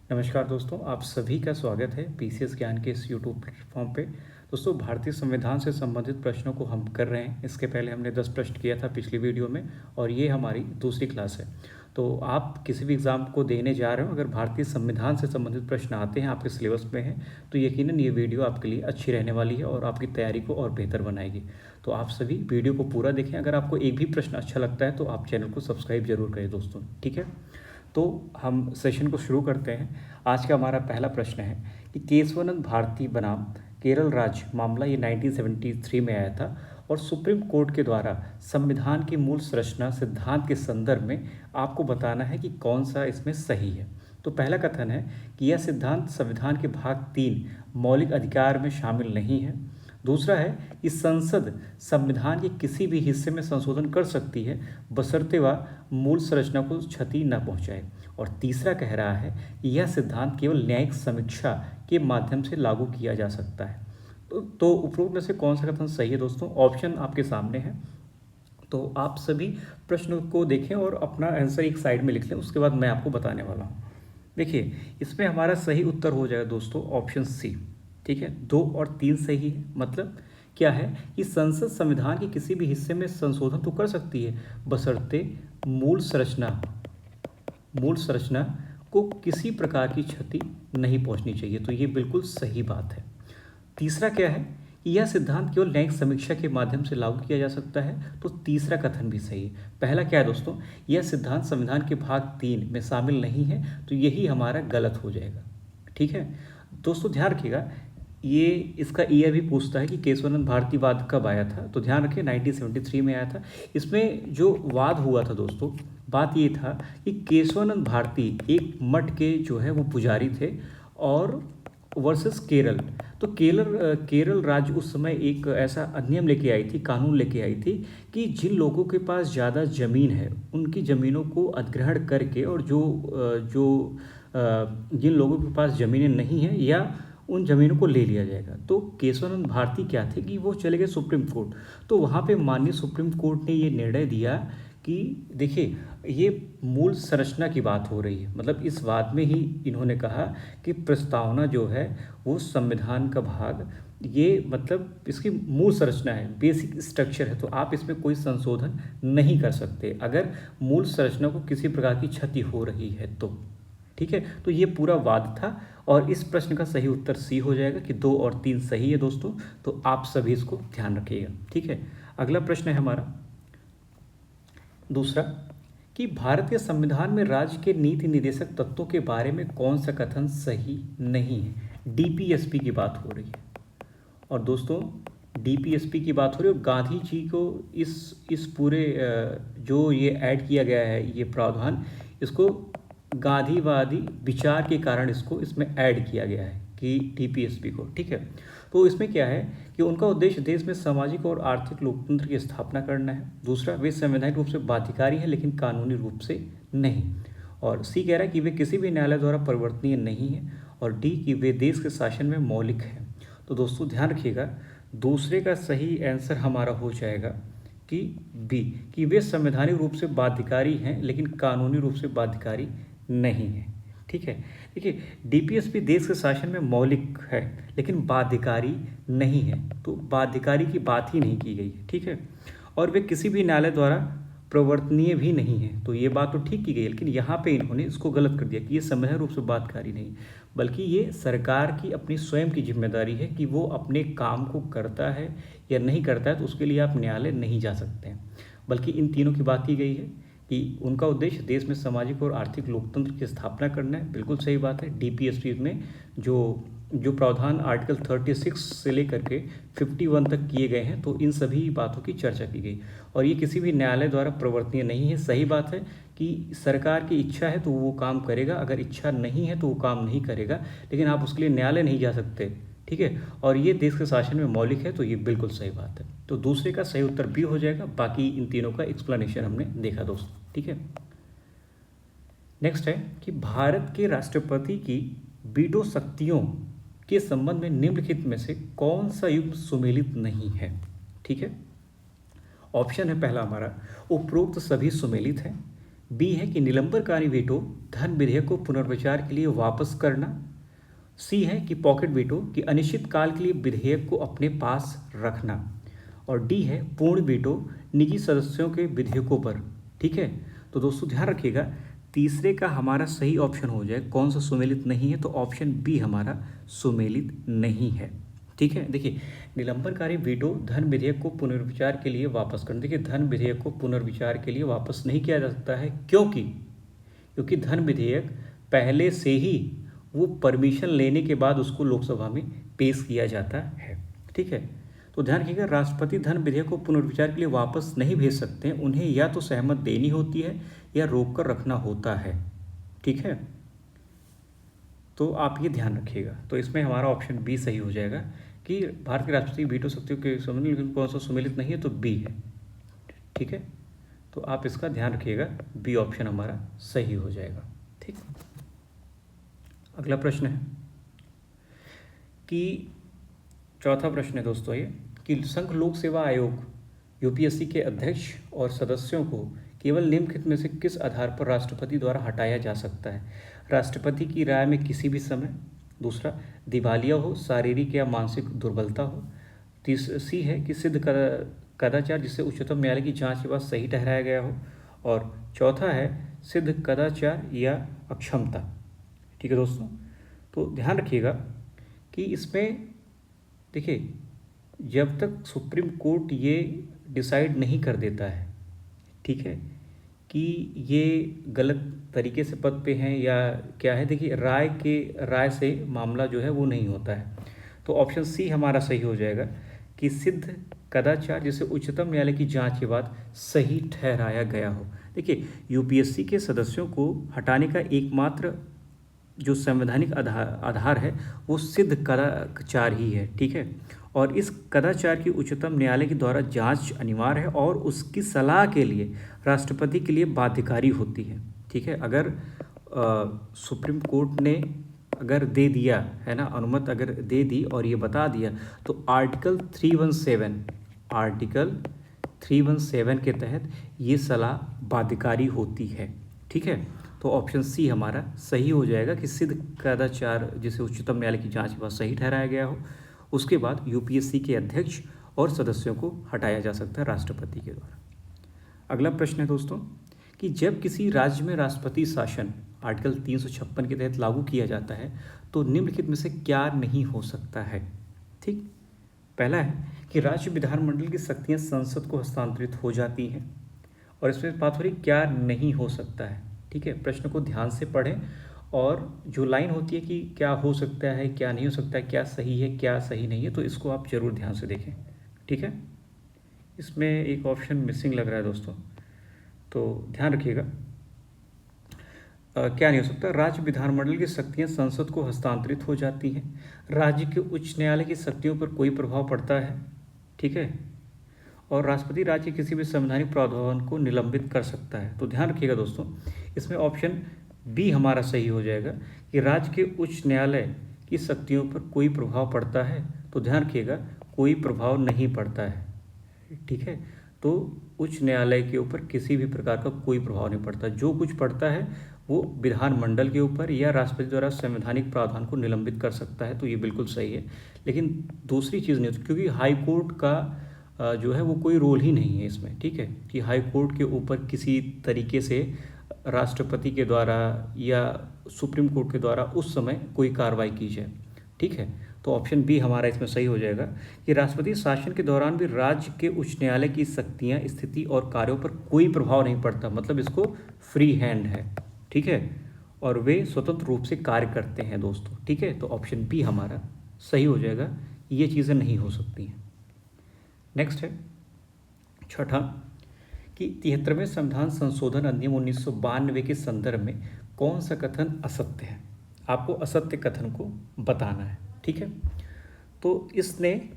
नमस्कार दोस्तों, आप सभी का स्वागत है पीसीएस ज्ञान के इस यूट्यूब प्लेटफॉर्म पे। दोस्तों, भारतीय संविधान से संबंधित प्रश्नों को हम कर रहे हैं। इसके पहले हमने 10 प्रश्न किया था पिछली वीडियो में और ये हमारी दूसरी क्लास है। तो आप किसी भी एग्ज़ाम को देने जा रहे हो, अगर भारतीय संविधान से संबंधित प्रश्न आते हैं, आपके सिलेबस में हैं, तो यकीनन ये वीडियो आपके लिए अच्छी रहने वाली है और आपकी तैयारी को और बेहतर बनाएगी। तो आप सभी वीडियो को पूरा देखें। अगर आपको एक भी प्रश्न अच्छा लगता है तो आप चैनल को सब्सक्राइब जरूर करें दोस्तों, ठीक है। तो हम सेशन को शुरू करते हैं। आज का हमारा पहला प्रश्न है कि केशवानंद भारती बनाम केरल राज्य मामला ये 1973 में आया था और सुप्रीम कोर्ट के द्वारा संविधान की मूल संरचना सिद्धांत के संदर्भ में आपको बताना है कि कौन सा इसमें सही है। तो पहला कथन है कि यह सिद्धांत संविधान के भाग 3 मौलिक अधिकार में शामिल नहीं है। दूसरा है कि संसद संविधान के किसी भी हिस्से में संशोधन कर सकती है बशर्ते वह मूल संरचना को क्षति न पहुंचाए। और तीसरा कह रहा है कि यह सिद्धांत केवल न्यायिक समीक्षा के माध्यम से लागू किया जा सकता है। तो उपरोक्त में से कौन सा कथन सही है दोस्तों? ऑप्शन आपके सामने है, तो आप सभी प्रश्न को देखें और अपना आंसर एक साइड में लिख लें। उसके बाद मैं आपको बताने वाला हूँ। देखिए, इसमें हमारा सही उत्तर हो जाएगा दोस्तों ऑप्शन सी, ठीक है। 2 और 3 सही है। मतलब क्या है कि संसद संविधान के किसी भी हिस्से में संशोधन तो कर सकती है बशर्ते मूल संरचना को किसी प्रकार की क्षति नहीं पहुंचनी चाहिए। तो ये बिल्कुल सही बात है। तीसरा क्या है कि यह सिद्धांत केवल न्यायिक समीक्षा के माध्यम से लागू किया जा सकता है। तो तीसरा कथन भी सही है। पहला क्या है दोस्तों? यह सिद्धांत संविधान के भाग 3 में शामिल नहीं है, तो यही हमारा गलत हो जाएगा, ठीक है। दोस्तों ध्यान रखिएगा, ये इसका ईयर भी पूछता है कि केशवानंद भारती वाद कब आया था। तो ध्यान रखिए 1973 में आया था। इसमें जो वाद हुआ था दोस्तों, बात ये था कि केशवानंद भारती एक मठ के जो है वो पुजारी थे और वर्सेस केरल। तो केरल राज्य उस समय एक ऐसा अधिनियम लेके आई थी, कानून लेके आई थी कि जिन लोगों के पास ज़्यादा ज़मीन है उनकी ज़मीनों को अधिग्रहण करके, और जिन लोगों के पास ज़मीनें नहीं हैं या उन ज़मीनों को ले लिया जाएगा। तो केशवानंद भारती क्या थे कि वो चले गए सुप्रीम कोर्ट। तो वहाँ पे माननीय सुप्रीम कोर्ट ने ये निर्णय दिया कि देखिए, ये मूल संरचना की बात हो रही है। मतलब इस वाद में ही इन्होंने कहा कि प्रस्तावना जो है वो संविधान का भाग, ये मतलब इसकी मूल संरचना है, बेसिक स्ट्रक्चर है, तो आप इसमें कोई संशोधन नहीं कर सकते अगर मूल संरचना को किसी प्रकार की क्षति हो रही है तो, ठीक है। तो ये पूरा वाद था और इस प्रश्न का सही उत्तर सी हो जाएगा कि 2 और 3 सही है दोस्तों। तो आप सभी इसको ध्यान रखिएगा, ठीक है। अगला प्रश्न है हमारा दूसरा कि भारतीय संविधान में राज्य के नीति निर्देशक तत्वों के बारे में कौन सा कथन सही नहीं है। डीपीएसपी की बात हो रही है और दोस्तों डीपीएसपी की बात हो रही है और गांधी जी को इस पूरे जो ये ऐड किया गया है, ये प्रावधान, इसको गांधीवादी विचार के कारण इसको इसमें ऐड किया गया है कि डीपीएसपी को, ठीक है। तो इसमें क्या है कि उनका उद्देश्य देश में सामाजिक और आर्थिक लोकतंत्र की स्थापना करना है। दूसरा, वे संवैधानिक रूप से बाध्यकारी हैं लेकिन कानूनी रूप से नहीं। और सी कह रहा है कि वे किसी भी न्यायालय द्वारा परिवर्तनीय नहीं है। और डी कि वे देश के शासन में मौलिक हैं। तो दोस्तों ध्यान रखिएगा, दूसरे का सही आंसर हमारा हो जाएगा कि बी, कि वे संवैधानिक रूप से बाध्यकारी हैं लेकिन कानूनी रूप से बाध्यकारी नहीं है, ठीक है। देखिए, डीपीएसपी देश के शासन में मौलिक है लेकिन बाध्यकारी नहीं है, तो बाध्यकारी की बात ही नहीं की गई है, ठीक है। और वे किसी भी न्यायालय द्वारा प्रवर्तनीय भी नहीं है, तो ये बात तो ठीक की गई, लेकिन यहाँ पे इन्होंने इसको गलत कर दिया कि ये संवैधानिक रूप से बाध्यकारी नहीं, बल्कि ये सरकार की अपनी स्वयं की जिम्मेदारी है कि वो अपने काम को करता है या नहीं करता है, तो उसके लिए आप न्यायालय नहीं जा सकते हैं। बल्कि इन तीनों की बात की गई है कि उनका उद्देश्य देश में सामाजिक और आर्थिक लोकतंत्र की स्थापना करना है। बिल्कुल सही बात है। डीपीएसपी में जो प्रावधान आर्टिकल 36 से लेकर के 51 तक किए गए हैं, तो इन सभी बातों की चर्चा की गई और ये किसी भी न्यायालय द्वारा प्रवर्तनीय नहीं है। सही बात है कि सरकार की इच्छा है तो वो काम करेगा, अगर इच्छा नहीं है तो वो काम नहीं करेगा, लेकिन आप उसके लिए न्यायालय नहीं जा सकते, ठीक है। और ये देश के शासन में मौलिक है, तो ये बिल्कुल सही बात है। तो दूसरे का सही उत्तर बी हो जाएगा। बाकी इन तीनों का एक्सप्लेनेशन हमने देखा दोस्तों, ठीक है। नेक्स्ट है कि भारत के राष्ट्रपति की वीटो शक्तियों के संबंध में निम्नलिखित में से कौन सा युग्म सुमेलित नहीं है, ठीक है। ऑप्शन है पहला हमारा, उपरोक्त सभी सुमेलित हैं। बी है कि निलंबनकारी वीटो धन विधेयक को पुनर्विचार के लिए वापस करना। सी है कि पॉकेट वीटो कि अनिश्चित काल के लिए विधेयक को अपने पास रखना। और डी है पूर्ण वीटो निजी सदस्यों के विधेयकों पर। ठीक है, तो दोस्तों ध्यान रखिएगा, तीसरे का हमारा सही ऑप्शन हो जाए कौन सा सुमेलित नहीं है, तो ऑप्शन बी हमारा सुमेलित नहीं है। ठीक है, देखिए निलंबनकारी वीटो धन विधेयक को पुनर्विचार के लिए वापस करना। देखिए धन विधेयक को पुनर्विचार के लिए वापस नहीं किया जा सकता है, क्योंकि धन विधेयक पहले से ही वो परमिशन लेने के बाद उसको लोकसभा में पेश किया जाता है। ठीक है, तो ध्यान रखिएगा, राष्ट्रपति धन विधेयक को पुनर्विचार के लिए वापस नहीं भेज सकते हैं, उन्हें या तो सहमत देनी होती है या रोक कर रखना होता है। ठीक है, तो आप ये ध्यान रखिएगा। तो इसमें हमारा ऑप्शन बी सही हो जाएगा कि भारत के राष्ट्रपति वीटो शक्तियों के सम्मिलित, लेकिन कौन सा सुमेलित नहीं है, तो बी है। ठीक है, तो आप इसका ध्यान रखिएगा, बी ऑप्शन हमारा सही हो जाएगा। ठीक, अगला प्रश्न है कि चौथा प्रश्न है दोस्तों ये कि संघ लोक सेवा आयोग यूपीएससी के अध्यक्ष और सदस्यों को केवल निम्नलिखित में से किस आधार पर राष्ट्रपति द्वारा हटाया जा सकता है? राष्ट्रपति की राय में किसी भी समय। दूसरा, दिवालिया हो, शारीरिक या मानसिक दुर्बलता हो। सी है कि सिद्ध कदाचार जिसे उच्चतम न्यायालय की जांच के बाद सही ठहराया गया हो। और चौथा है सिद्ध कदाचार या अक्षमता। ठीक है दोस्तों, तो ध्यान रखिएगा कि इसमें देखिए जब तक सुप्रीम कोर्ट ये डिसाइड नहीं कर देता है, ठीक है, कि ये गलत तरीके से पद पे हैं या क्या है, देखिए राय से मामला जो है वो नहीं होता है। तो ऑप्शन सी हमारा सही हो जाएगा कि सिद्ध कदाचार जिसे उच्चतम न्यायालय की जांच के बाद सही ठहराया गया हो। देखिए यूपीएससी के सदस्यों को हटाने का एकमात्र जो संवैधानिक आधार है वो सिद्ध कदाचार ही है। ठीक है, और इस कदाचार की उच्चतम न्यायालय के द्वारा जांच अनिवार्य है और उसकी सलाह के लिए राष्ट्रपति के लिए बाध्यकारी होती है। ठीक है, अगर सुप्रीम कोर्ट ने अगर दे दिया है ना, अनुमति अगर दे दी और ये बता दिया, तो आर्टिकल 317 के तहत ये सलाह बाध्यकारी होती है। ठीक है, तो ऑप्शन सी हमारा सही हो जाएगा कि सिद्ध कदाचार जिसे उच्चतम न्यायालय की जांच के बाद सही ठहराया गया हो, उसके बाद यूपीएससी के अध्यक्ष और सदस्यों को हटाया जा सकता है राष्ट्रपति के द्वारा। अगला प्रश्न है दोस्तों कि जब किसी राज्य में राष्ट्रपति शासन आर्टिकल 356 के तहत लागू किया जाता है तो निम्नलिखित में से क्या नहीं हो सकता है? ठीक, पहला है कि राज्य विधानमंडल की शक्तियां संसद को हस्तांतरित हो जाती हैं, और इसमें बात हो रही क्या नहीं हो सकता है। ठीक है, प्रश्न को ध्यान से पढ़ें और जो लाइन होती है कि क्या हो सकता है क्या नहीं हो सकता है, क्या सही है क्या सही नहीं है, तो इसको आप जरूर ध्यान से देखें। ठीक है, इसमें एक ऑप्शन मिसिंग लग रहा है दोस्तों, तो ध्यान रखिएगा। क्या नहीं हो सकता? राज्य विधानमंडल की शक्तियां संसद को हस्तांतरित हो जाती हैं, राज्य के उच्च न्यायालय की शक्तियों पर कोई प्रभाव पड़ता है। ठीक है, और राष्ट्रपति राज्य के किसी भी संवैधानिक प्रावधान को निलंबित कर सकता है। तो ध्यान रखिएगा दोस्तों, इसमें ऑप्शन बी हमारा सही हो जाएगा कि राज्य के उच्च न्यायालय की शक्तियों पर कोई प्रभाव पड़ता है। तो ध्यान रखिएगा, कोई प्रभाव नहीं पड़ता है। ठीक है, तो उच्च न्यायालय के ऊपर किसी भी प्रकार का कोई प्रभाव नहीं पड़ता। जो कुछ पड़ता है वो विधानमंडल के ऊपर या राष्ट्रपति द्वारा संवैधानिक प्रावधान को निलंबित कर सकता है। तो ये बिल्कुल सही है, लेकिन दूसरी चीज़ नहीं होती, क्योंकि हाई कोर्ट का जो है वो कोई रोल ही नहीं है इसमें। ठीक है, कि हाई कोर्ट के ऊपर किसी तरीके से राष्ट्रपति के द्वारा या सुप्रीम कोर्ट के द्वारा उस समय कोई कार्रवाई की जाए। ठीक है, तो ऑप्शन बी हमारा इसमें सही हो जाएगा कि राष्ट्रपति शासन के दौरान भी राज्य के उच्च न्यायालय की शक्तियां, स्थिति और कार्यों पर कोई प्रभाव नहीं पड़ता, मतलब इसको फ्री हैंड है। ठीक है, और वे स्वतंत्र रूप से कार्य करते हैं दोस्तों। ठीक है, तो ऑप्शन बी हमारा सही हो जाएगा, ये चीज़ें नहीं हो सकती हैं। नेक्स्ट है छठा कि 73वें संविधान संशोधन अधिनियम 1992 के संदर्भ में कौन सा कथन असत्य है? आपको असत्य कथन को बताना है। ठीक है, तो इसने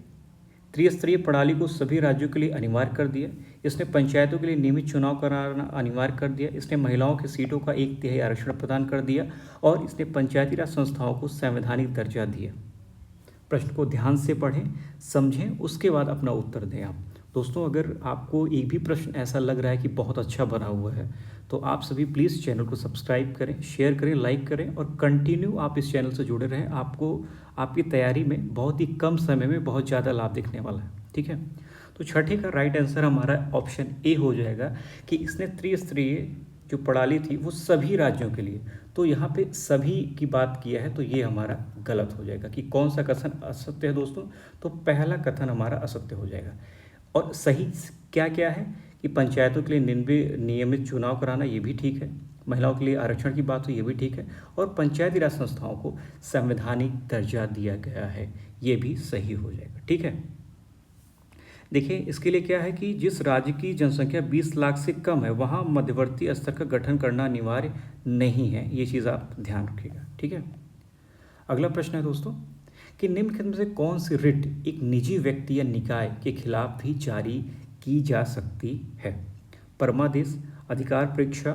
त्रिस्तरीय प्रणाली को सभी राज्यों के लिए अनिवार्य कर दिया, इसने पंचायतों के लिए नियमित चुनाव कराना अनिवार्य कर दिया, इसने महिलाओं की सीटों का 1/3 आरक्षण प्रदान कर दिया, और इसने पंचायती राज संस्थाओं को संवैधानिक दर्जा दिया। प्रश्न को ध्यान से पढ़ें, समझें, उसके बाद अपना उत्तर दें आप। दोस्तों अगर आपको एक भी प्रश्न ऐसा लग रहा है कि बहुत अच्छा बना हुआ है, तो आप सभी प्लीज़ चैनल को सब्सक्राइब करें, शेयर करें, लाइक करें और कंटिन्यू आप इस चैनल से जुड़े रहें। आपको आपकी तैयारी में बहुत ही कम समय में बहुत ज़्यादा लाभ दिखने वाला है। ठीक है, तो छठे का राइट आंसर हमारा ऑप्शन ए हो जाएगा कि इसने त्रिस्तरीय जो प्रणाली थी वो सभी राज्यों के लिए, तो यहाँ पे सभी की बात किया है, तो ये हमारा गलत हो जाएगा कि कौन सा कथन असत्य है दोस्तों, तो पहला कथन हमारा असत्य हो जाएगा। और सही क्या क्या है कि पंचायतों के लिए नियमित चुनाव कराना, ये भी ठीक है। महिलाओं के लिए आरक्षण की बात हो, ये भी ठीक है। और पंचायती राज संस्थाओं को संवैधानिक दर्जा दिया गया है, ये भी सही हो जाएगा। ठीक है, देखिए इसके लिए क्या है कि जिस राज्य की जनसंख्या 20 लाख से कम है वहाँ मध्यवर्ती स्तर का गठन करना अनिवार्य नहीं है, ये चीज़ आप ध्यान रखिएगा। ठीक है, अगला प्रश्न है दोस्तों कि निम्नलिखित में से कौन सी रिट एक निजी व्यक्ति या निकाय के खिलाफ भी जारी की जा सकती है? परमादेश, अधिकार परीक्षा,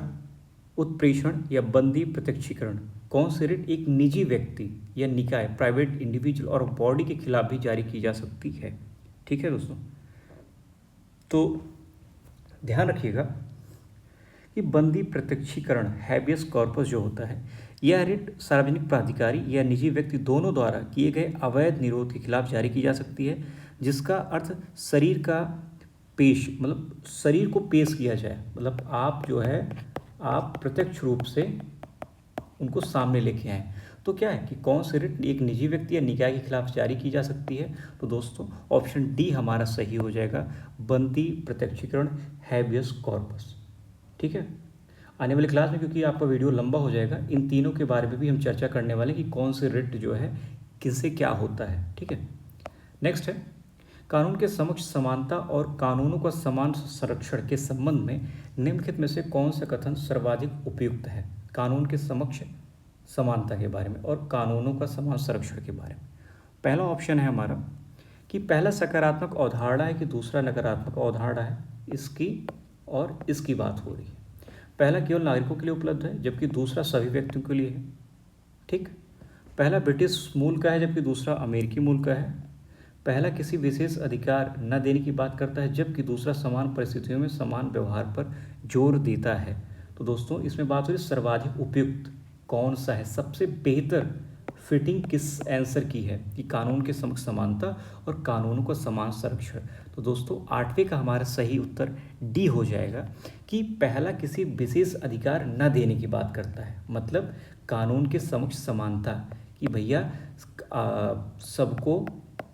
उत्प्रेषण या बंदी प्रत्यक्षीकरण। कौन सी रिट एक निजी व्यक्ति या निकाय, प्राइवेट इंडिविजुअल और बॉडी के खिलाफ भी जारी की जा सकती है? ठीक है दोस्तों, तो ध्यान रखिएगा कि बंदी प्रत्यक्षीकरण, हैबियस कॉर्पस जो होता है, यह रिट सार्वजनिक प्राधिकारी या निजी व्यक्ति दोनों द्वारा किए गए अवैध निरोध के खिलाफ जारी की जा सकती है, जिसका अर्थ शरीर का पेश, मतलब शरीर को पेश किया जाए, मतलब आप जो है आप प्रत्यक्ष रूप से उनको सामने लेके आए। तो क्या है कि कौन सी रिट एक निजी व्यक्ति या निकाय के खिलाफ जारी की जा सकती है? तो दोस्तों ऑप्शन डी हमारा सही हो जाएगा, बंदी प्रत्यक्षीकरण, हैबियस कॉर्पस। ठीक है, आने वाली क्लास में क्योंकि आपका वीडियो लंबा हो जाएगा, इन तीनों के बारे में भी हम चर्चा करने वाले हैं कि कौन सी रिट जो है किससे क्या होता है। ठीक है, नेक्स्ट है कानून के समक्ष समानता और कानूनों का समान संरक्षण के संबंध में निम्नलिखित में से कौन सा कथन सर्वाधिक उपयुक्त है? कानून के समक्ष समानता के बारे में और कानूनों का समान संरक्षण के बारे में। पहला ऑप्शन है हमारा कि पहला सकारात्मक अवधारणा है कि दूसरा नकारात्मक अवधारणा है, इसकी और इसकी बात हो रही है। पहला केवल नागरिकों के लिए उपलब्ध है जबकि दूसरा सभी व्यक्तियों के लिए है। ठीक, पहला ब्रिटिश मूल का है जबकि दूसरा अमेरिकी मूल का है। पहला किसी विशेष अधिकार न देने की बात करता है जबकि दूसरा समान परिस्थितियों में समान व्यवहार पर जोर देता है। तो दोस्तों इसमें बात हो रही सर्वाधिक उपयुक्त कौन सा है, सबसे बेहतर फिटिंग किस आंसर की है कि कानून के समक्ष समानता और कानूनों का समान संरक्षण। तो दोस्तों आठवें का हमारा सही उत्तर डी हो जाएगा कि पहला किसी विशेष अधिकार न देने की बात करता है, मतलब कानून के समक्ष समानता कि भैया सबको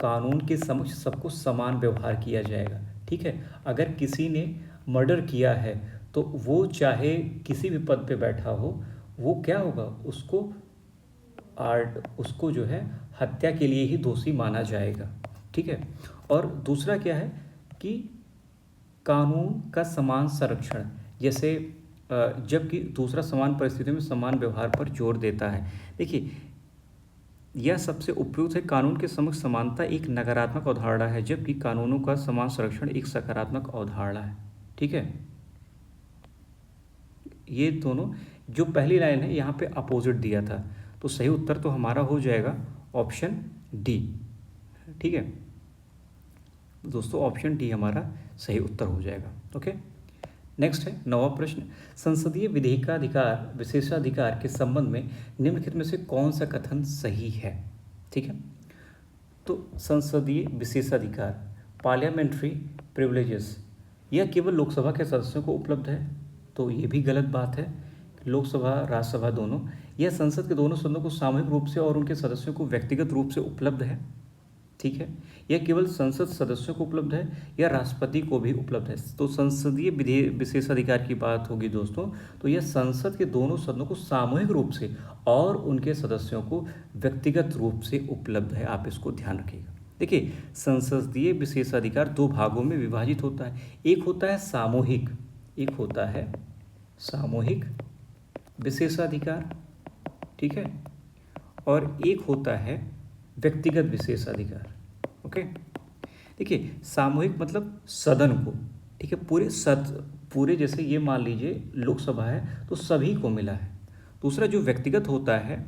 कानून के समक्ष सबको समान व्यवहार किया जाएगा। ठीक है, अगर किसी ने मर्डर किया है तो वो चाहे किसी भी पद पे बैठा हो, वो क्या होगा, उसको जो है हत्या के लिए ही दोषी माना जाएगा। ठीक है, और दूसरा क्या है कि कानून का समान संरक्षण, जैसे जबकि दूसरा समान परिस्थितियों में समान व्यवहार पर जोर देता है। देखिए यह सबसे उपयुक्त है, कानून के समक्ष समानता एक नकारात्मक अवधारणा है जबकि कानूनों का समान संरक्षण एक सकारात्मक अवधारणा है। ठीक है, ये दोनों जो पहली लाइन है यहाँ पे अपोजिट दिया था, तो सही उत्तर तो हमारा हो जाएगा ऑप्शन डी। ठीक है दोस्तों, ऑप्शन डी हमारा सही उत्तर हो जाएगा। ओके, नेक्स्ट है नौवां प्रश्न, संसदीय विधेयकाधिकार विशेषाधिकार के संबंध में निम्नलिखित में से कौन सा कथन सही है? ठीक है, तो संसदीय विशेषाधिकार, पार्लियामेंट्री प्रिविलेजेस, यह केवल लोकसभा के सदस्यों को उपलब्ध है, तो ये भी गलत बात है। लोकसभा राज्यसभा दोनों, यह संसद के दोनों सदनों को सामूहिक रूप से और उनके सदस्यों को व्यक्तिगत रूप से उपलब्ध है। ठीक है, यह केवल संसद सदस्यों को उपलब्ध है या राष्ट्रपति को भी उपलब्ध है। तो संसदीय विशेषाधिकार की बात होगी दोस्तों, तो यह संसद के दोनों सदनों को सामूहिक रूप से और उनके सदस्यों को व्यक्तिगत रूप से उपलब्ध है। आप इसको ध्यान रखिएगा। देखिए संसदीय विशेषाधिकार दो भागों में विभाजित होता है, एक होता है सामूहिक, एक होता है सामूहिक विशेषाधिकार, ठीक है, और एक होता है व्यक्तिगत विशेषाधिकार। ओके, देखिए सामूहिक मतलब सदन को, ठीक है, पूरे जैसे ये मान लीजिए लोकसभा है तो सभी को मिला है। दूसरा जो व्यक्तिगत होता है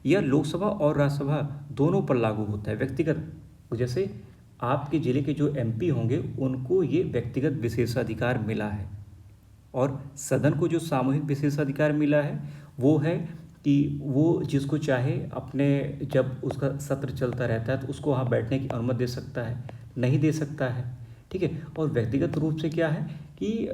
यह लोकसभा और राज्यसभा दोनों पर लागू होता है। व्यक्तिगत जैसे आपके ज़िले के जो एमपी होंगे उनको ये व्यक्तिगत विशेषाधिकार मिला है। और सदन को जो सामूहिक विशेषाधिकार मिला है वो है कि वो जिसको चाहे अपने, जब उसका सत्र चलता रहता है तो उसको वहाँ बैठने की अनुमति दे सकता है, नहीं दे सकता है, ठीक है। और व्यक्तिगत रूप से क्या है कि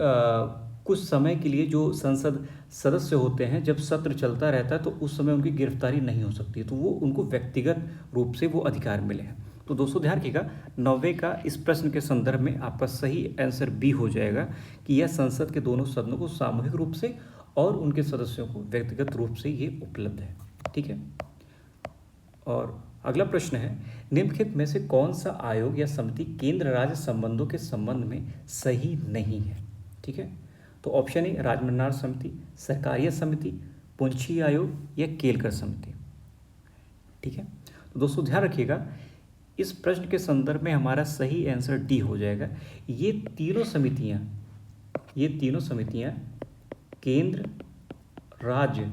कुछ समय के लिए जो संसद सदस्य होते हैं, जब सत्र चलता रहता है तो उस समय उनकी गिरफ्तारी नहीं हो सकती, तो वो उनको व्यक्तिगत रूप से वो अधिकार मिले हैं। तो दोस्तों ध्यान रखिएगा, 9वें का इस प्रश्न के संदर्भ में आपका सही आंसर बी हो जाएगा कि यह संसद के दोनों सदनों को सामूहिक रूप से और उनके सदस्यों को व्यक्तिगत रूप से ये उपलब्ध है, ठीक है। और अगला प्रश्न है, निम्नलिखित में से कौन सा आयोग या समिति केंद्र राज्य संबंधों के संबंध में सही नहीं है, ठीक है। तो ऑप्शन ए राजमन्नार समिति, सरकारिया समिति, पुंछी आयोग या केलकर समिति, ठीक है। तो दोस्तों ध्यान रखिएगा, इस प्रश्न के संदर्भ में हमारा सही आंसर डी हो जाएगा। ये तीनों समितियां केंद्र राज्य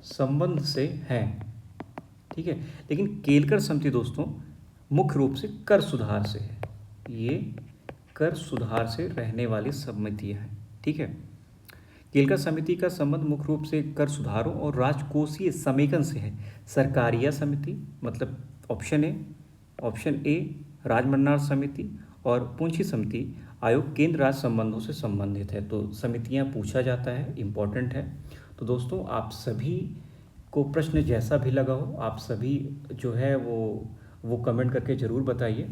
संबंध से हैं, ठीक है। लेकिन केलकर समिति दोस्तों मुख्य रूप से कर सुधार से है, ये कर सुधार से रहने वाली समितियां हैं, ठीक है। केलकर समिति का संबंध मुख्य रूप से कर सुधारों और राजकोषीय समेकन से है। सरकारिया समिति मतलब ऑप्शन ए राजमन्नार समिति और पुंछी समिति आयोग केंद्र राज्य संबंधों से संबंधित है। तो समितियां पूछा जाता है, इम्पॉर्टेंट है। तो दोस्तों आप सभी को प्रश्न जैसा भी लगा हो, आप सभी जो है वो कमेंट करके ज़रूर बताइए,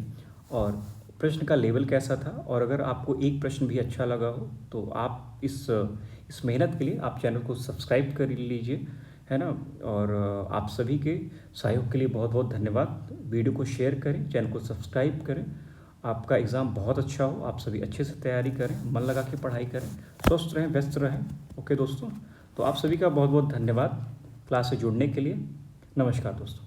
और प्रश्न का लेवल कैसा था, और अगर आपको एक प्रश्न भी अच्छा लगा हो तो आप इस मेहनत के लिए आप चैनल को सब्सक्राइब कर लीजिए, है ना। और आप सभी के सहयोग के लिए बहुत बहुत धन्यवाद। वीडियो को शेयर करें, चैनल को सब्सक्राइब करें। आपका एग्ज़ाम बहुत अच्छा हो, आप सभी अच्छे से तैयारी करें, मन लगा के पढ़ाई करें, स्वस्थ रहें, व्यस्त रहें। ओके दोस्तों, तो आप सभी का बहुत बहुत धन्यवाद क्लास से जुड़ने के लिए। नमस्कार दोस्तों।